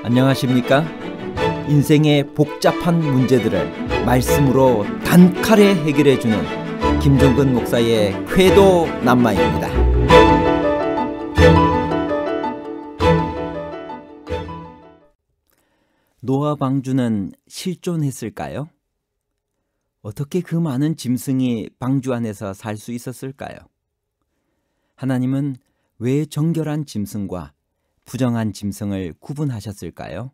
안녕하십니까? 인생의 복잡한 문제들을 말씀으로 단칼에 해결해주는 김종근 목사의 쾌도 남마입니다. 노아 방주는 실존했을까요? 어떻게 그 많은 짐승이 방주 안에서 살 수 있었을까요? 하나님은 왜 정결한 짐승과 부정한 짐승을 구분하셨을까요?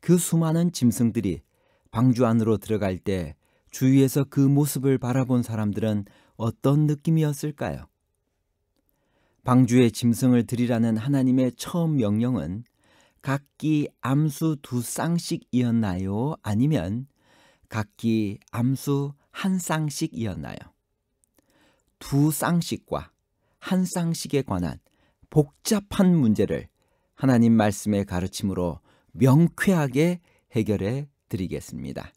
그 수많은 짐승들이 방주 안으로 들어갈 때 주위에서 그 모습을 바라본 사람들은 어떤 느낌이었을까요? 방주에 짐승을 들이라는 하나님의 처음 명령은 각기 암수 2쌍씩이었나요? 아니면 각기 암수 1쌍씩이었나요? 2쌍씩과 1쌍씩에 관한 복잡한 문제를 하나님 말씀의 가르침으로 명쾌하게 해결해 드리겠습니다.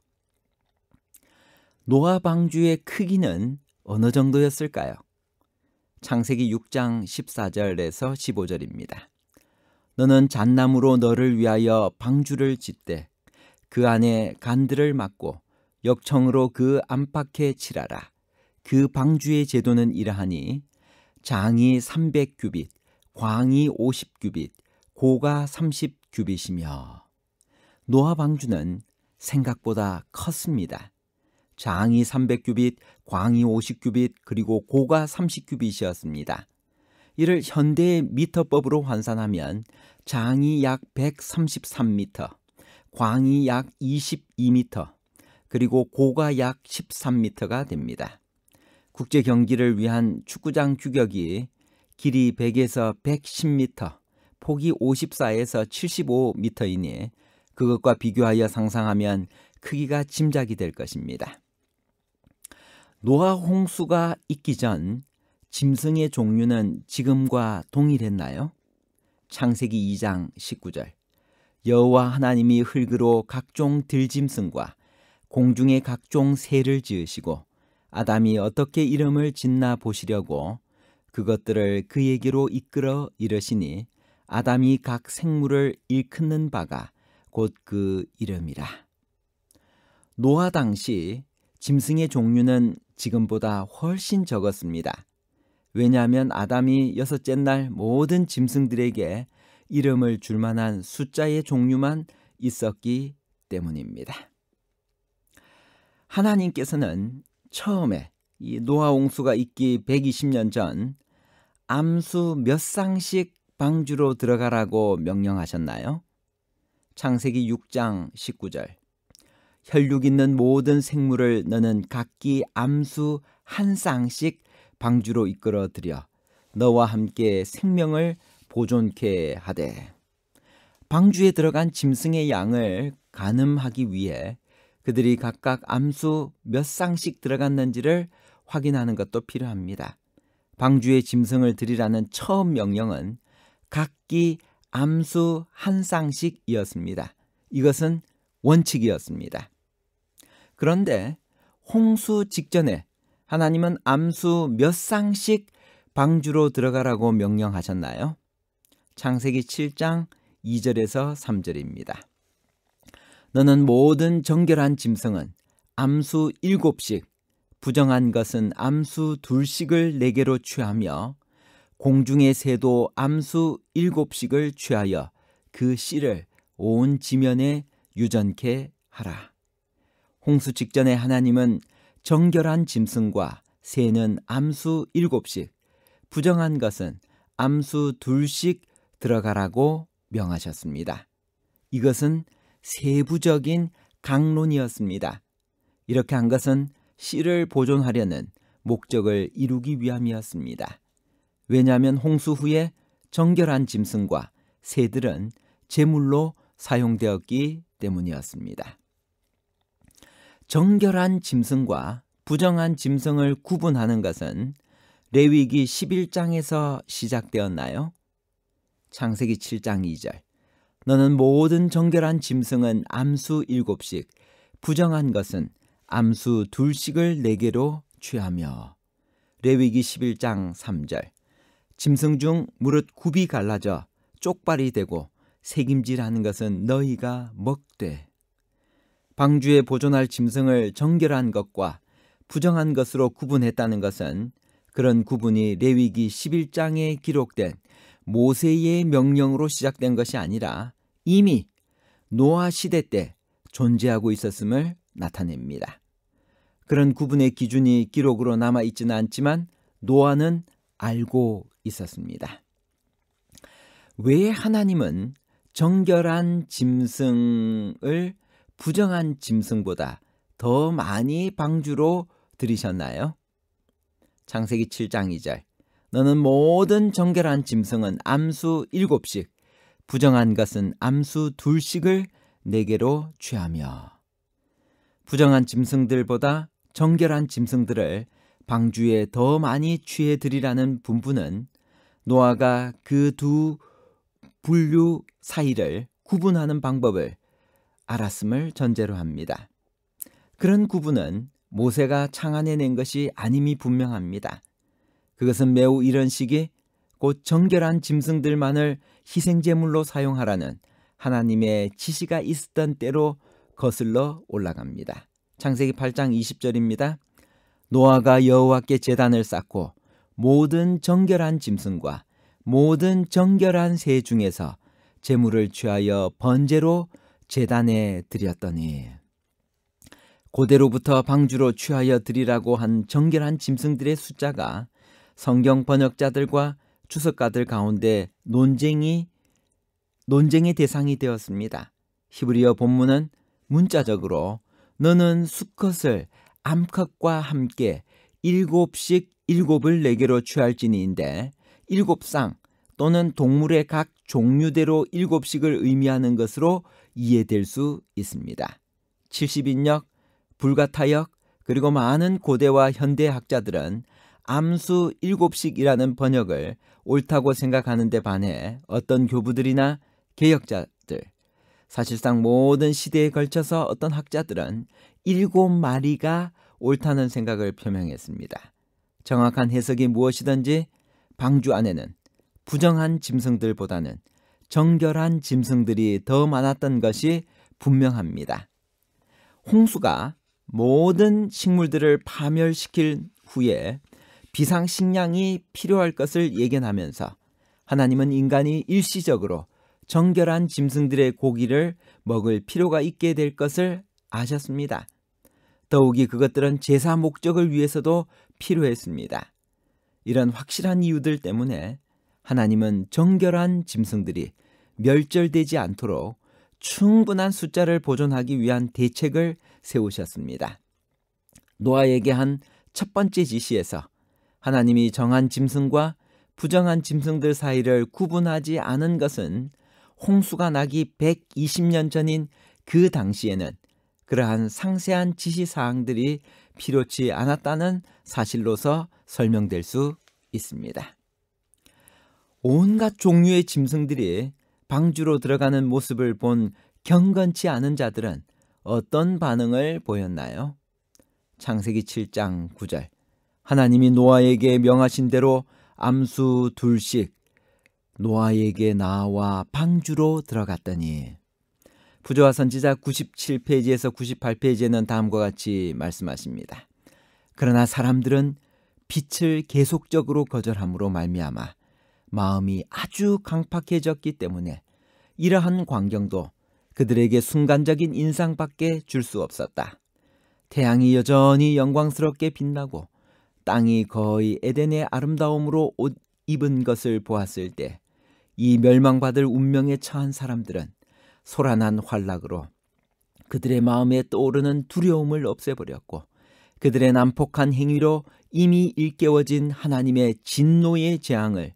노아 방주의 크기는 어느 정도였을까요? 창세기 6장 14절에서 15절입니다. 너는 잣나무로 너를 위하여 방주를 짓되 그 안에 간들을 막고 역청으로 그 안팎에 칠하라. 그 방주의 제도는 이러하니 장이 300규빗, 광이 50규빗, 고가 30규빗이며 노아 방주는 생각보다 컸습니다. 장이 300규빗, 광이 50규빗, 그리고 고가 30규빗이었습니다. 이를 현대의 미터법으로 환산하면 장이 약 133m, 광이 약 22m, 그리고 고가 약 13m가 됩니다. 국제 경기를 위한 축구장 규격이 길이 100에서 110m, 폭이 54에서 75m이니 그것과 비교하여 상상하면 크기가 짐작이 될 것입니다. 노아 홍수가 있기 전 짐승의 종류는 지금과 동일했나요? 창세기 2장 19절 여호와 하나님이 흙으로 각종 들짐승과 공중의 각종 새를 지으시고 아담이 어떻게 이름을 짓나 보시려고 그것들을 그에게로 이끌어 이르시니 아담이 각 생물을 일컫는 바가 곧 그 이름이라. 노아 당시 짐승의 종류는 지금보다 훨씬 적었습니다. 왜냐하면 아담이 여섯째 날 모든 짐승들에게 이름을 줄 만한 숫자의 종류만 있었기 때문입니다. 하나님께서는 처음에 이 노아 홍수가 있기 120년 전 암수 몇 쌍씩 방주로 들어가라고 명령하셨나요? 창세기 6장 19절 혈육 있는 모든 생물을 너는 각기 암수 1쌍씩 방주로 이끌어들여 너와 함께 생명을 보존케 하되 방주에 들어간 짐승의 양을 가늠하기 위해 그들이 각각 암수 몇 쌍씩 들어갔는지를 확인하는 것도 필요합니다. 방주에 짐승을 들이라는 처음 명령은 각기 암수 1쌍씩이었습니다. 이것은 원칙이었습니다. 그런데 홍수 직전에 하나님은 암수 몇 쌍씩 방주로 들어가라고 명령하셨나요? 창세기 7장 2절에서 3절입니다. 너는 모든 정결한 짐승은 암수 7씩, 부정한 것은 암수 2씩을 내게로 취하며 공중의 새도 암수 7씩을 취하여 그 씨를 온 지면에 유전케 하라. 홍수 직전에 하나님은 정결한 짐승과 새는 암수 7씩, 부정한 것은 암수 2씩 들어가라고 명하셨습니다. 이것은 세부적인 강론이었습니다. 이렇게 한 것은 씨를 보존하려는 목적을 이루기 위함이었습니다. 왜냐하면 홍수 후에 정결한 짐승과 새들은 제물로 사용되었기 때문이었습니다. 정결한 짐승과 부정한 짐승을 구분하는 것은 레위기 11장에서 시작되었나요? 창세기 7장 2절 너는 모든 정결한 짐승은 암수 7씩, 부정한 것은 암수 2씩을 내게로 취하며 레위기 11장 3절 짐승 중 무릇 굽이 갈라져 쪽발이 되고 새김질하는 것은 너희가 먹되. 방주에 보존할 짐승을 정결한 것과 부정한 것으로 구분했다는 것은 그런 구분이 레위기 11장에 기록된 모세의 명령으로 시작된 것이 아니라 이미 노아 시대 때 존재하고 있었음을 나타냅니다. 그런 구분의 기준이 기록으로 남아있지는 않지만 노아는 알고 있었습니다. 왜 하나님은 정결한 짐승을 부정한 짐승보다 더 많이 방주로 들이셨나요? 창세기 7장 2절. 너는 모든 정결한 짐승은 암수 7씩, 부정한 것은 암수 2씩을 내게로 취하며. 부정한 짐승들보다 정결한 짐승들을 방주에 더 많이 취해 드리라는 분부는 노아가 그 두 분류 사이를 구분하는 방법을 알았음을 전제로 합니다. 그런 구분은 모세가 창안해낸 것이 아님이 분명합니다. 그것은 매우 이런 시기 곧 정결한 짐승들만을 희생제물로 사용하라는 하나님의 지시가 있었던 때로 거슬러 올라갑니다. 창세기 8장 20절입니다. 노아가 여호와께 제단을 쌓고 모든 정결한 짐승과 모든 정결한 새 중에서 제물을 취하여 번제로 제단에 드렸더니. 고대로부터 방주로 취하여 드리라고 한 정결한 짐승들의 숫자가 성경 번역자들과 주석가들 가운데 논쟁의 대상이 되었습니다. 히브리어 본문은 문자적으로 너는 수컷을 암컷과 함께 7씩 7을 내게로 취할지니인데 7쌍 또는 동물의 각 종류대로 7씩을 의미하는 것으로 이해될 수 있습니다. 70인역, 불가타역 그리고 많은 고대와 현대 학자들은 암수 7씩이라는 번역을 옳다고 생각하는 데 반해 어떤 교부들이나 개혁자들, 사실상 모든 시대에 걸쳐서 어떤 학자들은 7마리가 옳다는 생각을 표명했습니다. 정확한 해석이 무엇이든지 방주 안에는 부정한 짐승들보다는 정결한 짐승들이 더 많았던 것이 분명합니다. 홍수가 모든 식물들을 파멸시킬 후에 비상식량이 필요할 것을 예견하면서 하나님은 인간이 일시적으로 정결한 짐승들의 고기를 먹을 필요가 있게 될 것을 아셨습니다. 더욱이 그것들은 제사 목적을 위해서도 필요했습니다. 이런 확실한 이유들 때문에 하나님은 정결한 짐승들이 멸절되지 않도록 충분한 숫자를 보존하기 위한 대책을 세우셨습니다. 노아에게 한 첫 번째 지시에서 하나님이 정한 짐승과 부정한 짐승들 사이를 구분하지 않은 것은 홍수가 나기 120년 전인 그 당시에는 그러한 상세한 지시사항들이 필요치 않았다는 사실로서 설명될 수 있습니다. 온갖 종류의 짐승들이 방주로 들어가는 모습을 본 경건치 않은 자들은 어떤 반응을 보였나요? 창세기 7장 9절. 하나님이 노아에게 명하신 대로 암수 2씩 노아에게 나와 방주로 들어갔더니. 부조화 선지자 97페이지에서 98페이지에는 다음과 같이 말씀하십니다. 그러나 사람들은 빛을 계속적으로 거절함으로 말미암아 마음이 아주 강팍해졌기 때문에 이러한 광경도 그들에게 순간적인 인상밖에 줄 수 없었다. 태양이 여전히 영광스럽게 빛나고 땅이 거의 에덴의 아름다움으로 옷 입은 것을 보았을 때 이 멸망받을 운명에 처한 사람들은 소란한 환락으로 그들의 마음에 떠오르는 두려움을 없애버렸고 그들의 난폭한 행위로 이미 일깨워진 하나님의 진노의 재앙을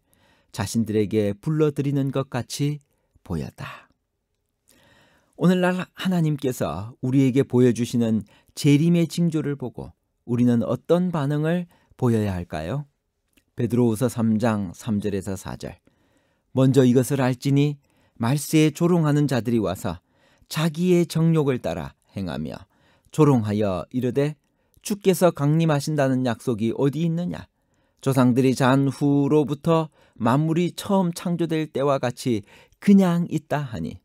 자신들에게 불러들이는 것 같이 보였다. 오늘날 하나님께서 우리에게 보여주시는 재림의 징조를 보고 우리는 어떤 반응을 보여야 할까요? 베드로후서 3장 3절에서 4절. 먼저 이것을 알지니 말세에 조롱하는 자들이 와서 자기의 정욕을 따라 행하며 조롱하여 이르되 주께서 강림하신다는 약속이 어디 있느냐? 조상들이 잔 후로부터 만물이 처음 창조될 때와 같이 그냥 있다 하니.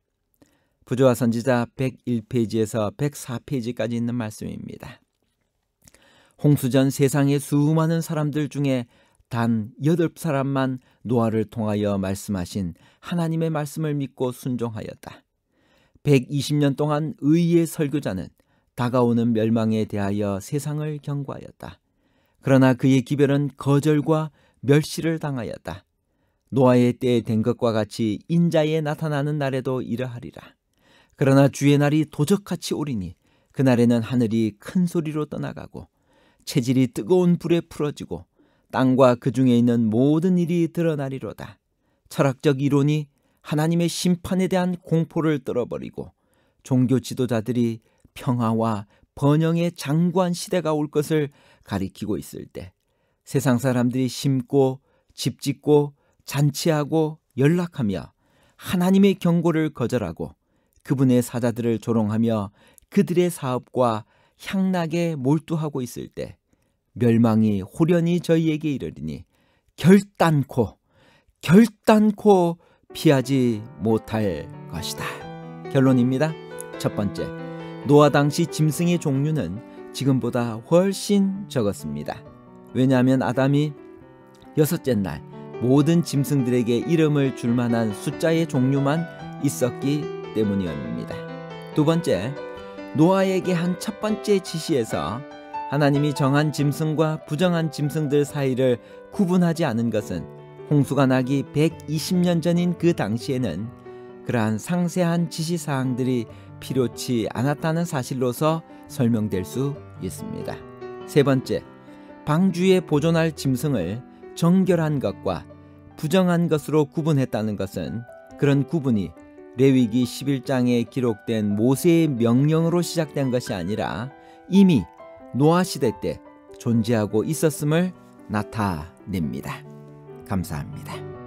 부조와 선지자 101페이지에서 104페이지까지 있는 말씀입니다. 홍수전 세상의 수많은 사람들 중에 단 8사람만 노아를 통하여 말씀하신 하나님의 말씀을 믿고 순종하였다. 120년 동안 의의 설교자는 다가오는 멸망에 대하여 세상을 경고하였다. 그러나 그의 기별은 거절과 멸시를 당하였다. 노아의 때에 된 것과 같이 인자에 나타나는 날에도 이러하리라. 그러나 주의 날이 도적같이 오리니 그날에는 하늘이 큰 소리로 떠나가고 체질이 뜨거운 불에 풀어지고 땅과 그 중에 있는 모든 일이 드러나리로다. 철학적 이론이 하나님의 심판에 대한 공포를 떨어버리고 종교 지도자들이 평화와 번영의 장구한 시대가 올 것을 가리키고 있을 때 세상 사람들이 심고 집 짓고 잔치하고 연락하며 하나님의 경고를 거절하고 그분의 사자들을 조롱하며 그들의 사업과 향락에 몰두하고 있을 때 멸망이 호련히 저희에게 이르리니 결단코 피하지 못할 것이다. 결론입니다. 첫 번째, 노아 당시 짐승의 종류는 지금보다 훨씬 적었습니다. 왜냐하면 아담이 6째 날 모든 짐승들에게 이름을 줄 만한 숫자의 종류만 있었기 때문이었습니다. 두 번째, 노아에게 한 첫 번째 지시에서 하나님이 정한 짐승과 부정한 짐승들 사이를 구분하지 않은 것은 홍수가 나기 120년 전인 그 당시에는 그러한 상세한 지시사항들이 필요치 않았다는 사실로서 설명될 수 있습니다. 세 번째, 방주에 보존할 짐승을 정결한 것과 부정한 것으로 구분했다는 것은 그런 구분이 레위기 11장에 기록된 모세의 명령으로 시작된 것이 아니라 이미 노아 시대 때 존재하고 있었음을 나타냅니다. 감사합니다.